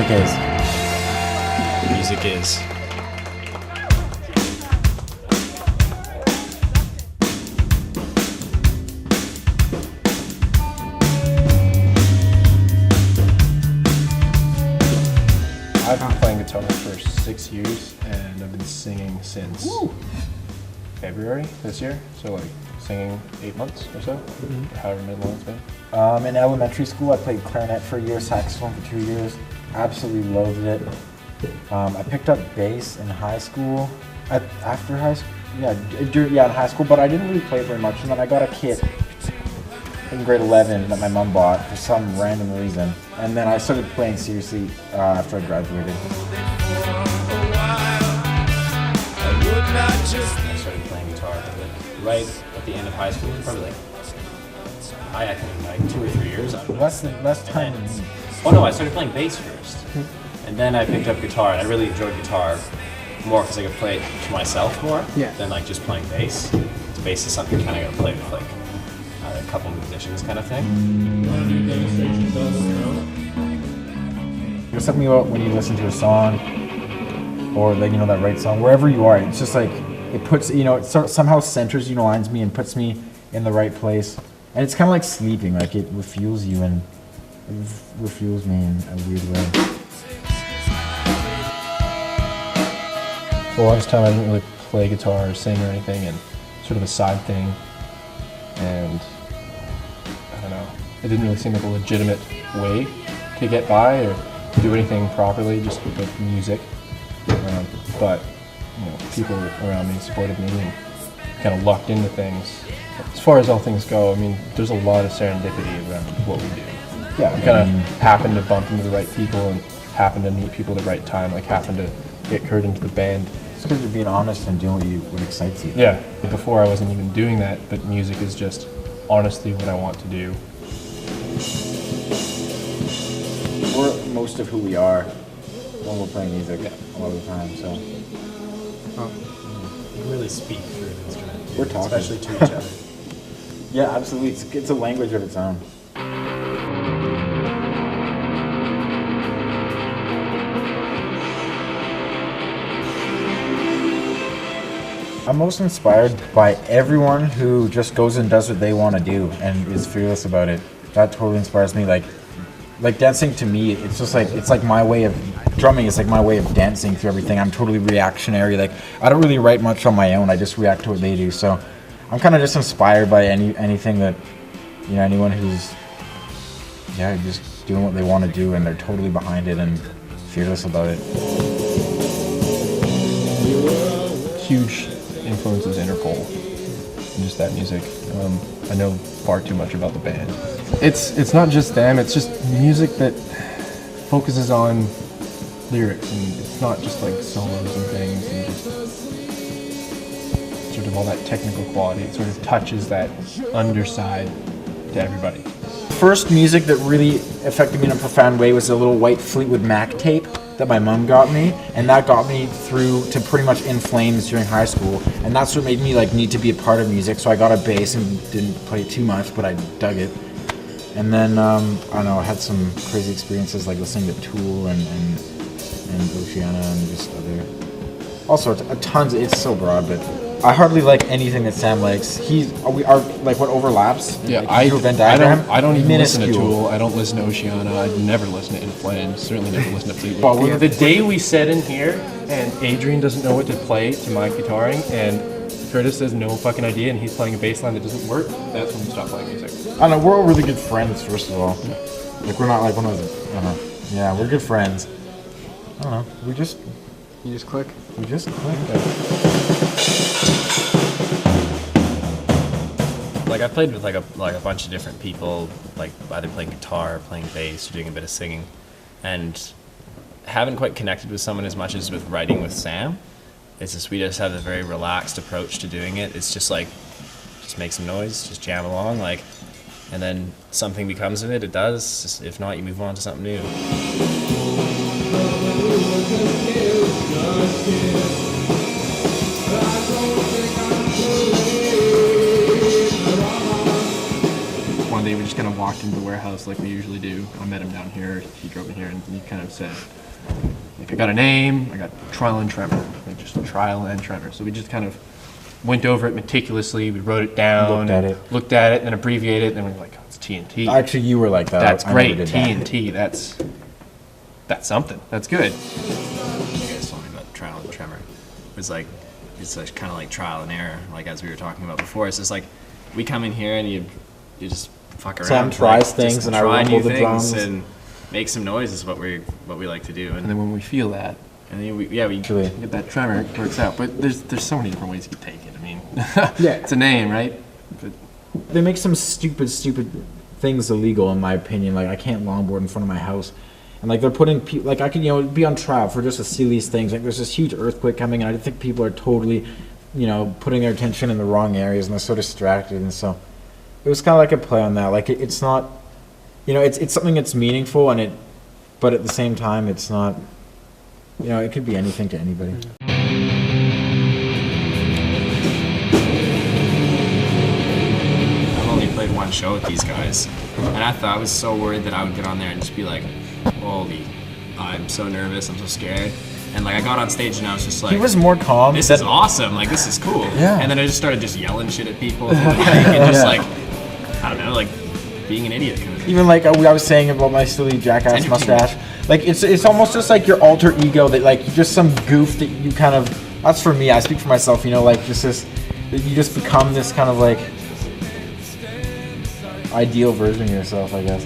Music is. Music is. I've been playing guitar for 6 years, and I've been singing since February this year. So like singing 8 months or so, however many long it's been. In elementary school, I played clarinet for a year, saxophone for 2 years. Absolutely loathed it. I picked up bass in high school. After high school, in high school, but I didn't really play very much. And then I got a kit in grade 11 that my mom bought for some random reason. And then I started playing seriously after I graduated. I started playing guitar right at the end of high school, probably I think like 2 or 3 years. I don't know. Less time than me. Oh no, I started playing bass first, and then I picked up guitar, and I really enjoyed guitar more because I could play it to myself more than like just playing bass. So bass is something you kind of got to play with like a couple musicians kind of thing. There's something about when you listen to a song, or like that right song, wherever you are, it's just like it puts it somehow centers you, aligns me, and puts me in the right place. And it's kind of like sleeping, like it refuels you, and it refuels me in a weird way. For the longest time, I didn't really play guitar or sing or anything, and sort of a side thing. And I don't know, it didn't really seem like a legitimate way to get by or do anything properly, just with music. But people around me supported me and kind of lucked into things. As far as all things go, I mean, there's a lot of serendipity around what we do. Yeah, We kind of happened to bump into the right people and happened to meet people at the right time, like happened to get Kurt into the band. It's because you're being honest and doing what excites you. Yeah, before I wasn't even doing that, but music is just honestly what I want to do. We're most of who we are when we're playing music a lot of the time, so. You can really speak through an instrument. We're talking. Especially to each other. Yeah, absolutely. It's a language of its own. I'm most inspired by everyone who just goes and does what they want to do and is fearless about it. That totally inspires me. Like dancing to me, it's like my way of drumming is like my way of dancing through everything. I'm totally reactionary. Like I don't really write much on my own. I just react to what they do. So I'm kind of just inspired by anything that anyone who's just doing what they want to do and they're totally behind it and fearless about it. Huge influences Interpol and just that music. I know far too much about the band. It's not just them, it's just music that focuses on lyrics, and it's not just like solos and things and just sort of all that technical quality. It sort of touches that underside to everybody. First music that really affected me in a profound way was a little white Fleetwood Mac tape that my mom got me, and that got me through to pretty much In Flames during high school, and that's what made me need to be a part of music. So I got a bass and didn't play it too much, but I dug it. And then I don't know, I had some crazy experiences like listening to Tool and Oceana and just all sorts, tons. It's so broad, but I hardly like anything that Sam likes. We are like what overlaps. Yeah, like, I don't even minuscule. listen to Tool. I don't listen to Oceana. I'd never listen to In Flames. Certainly never listen to Fleetwood. Well, the day we sit in here and Adrian doesn't know what to play to my guitaring and Curtis has no fucking idea and he's playing a bass line that doesn't work, that's when we stop playing music. I don't know, we're all really good friends, first of all. Like, we're not like one of those, I don't know. Yeah, we're good friends. I don't know, you just click. We just click. Like I played with like a bunch of different people, like either playing guitar, playing bass, or doing a bit of singing, and haven't quite connected with someone as much as with writing with Sam. It's just we just have a very relaxed approach to doing it. It's just like just make some noise, just jam along, and then something becomes of it. It does. Just, if not, you move on to something new. One day we just kind of of walked into the warehouse like we usually do. I met him down here. He drove in here, and he kind of said, like, I got a name. I got Trial and Tremor. Like, just Trial and Tremor. So we just kind of went over it meticulously. We wrote it down. Looked at it, and then abbreviated it, and then we were like, oh, it's TNT. Actually, you were like that. That's I great. never did TNT. That's something. That's good. You guys told me about Trial and Tremor. It's like, it's like kind of like trial and error, like as we were talking about before. It's just like, we come in here and you just fuck around. Sam tries things and I rumble the drums and make some noise is what we like to do. And then when we feel that, and then we get that tremor, it works out. But there's so many different ways you can take it. I mean, Yeah. it's a name, right? But They make some stupid things illegal, in my opinion. Like, I can't longboard in front of my house. And, like, they're putting like, I could, be on trial for just the silliest things. Like, there's this huge earthquake coming, and I think people are totally, putting their attention in the wrong areas, and they're so distracted. And so it was kind of like a play on that. Like, it's not, it's something that's meaningful, but at the same time, it's not, it could be anything to anybody. I've only played one show with these guys, and I was so worried that I would get on there and just be like, holy, I'm so nervous, I'm so scared. And like, I got on stage and I was just like, He was more calm. this is awesome, like this is cool. Yeah. And then I just started just yelling shit at people and just like, I don't know, like being an idiot kind of. Even like I was saying about my silly jackass mustache, like it's almost just like your alter ego that like just some goof that you kind of. That's for me. I speak for myself. Like just this, that you just become this kind of like ideal version of yourself, I guess.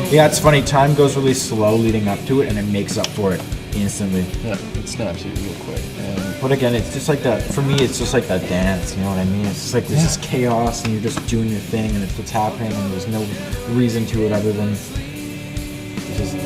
Yeah, it's funny. Time goes really slow leading up to it, and it makes up for it instantly. yeah, it snaps you real quick. But again, it's just like that. For me, it's just like that dance. You know what I mean? It's just like there's this chaos, and you're just doing your thing, and it's what's happening, and there's no reason to it other than it's just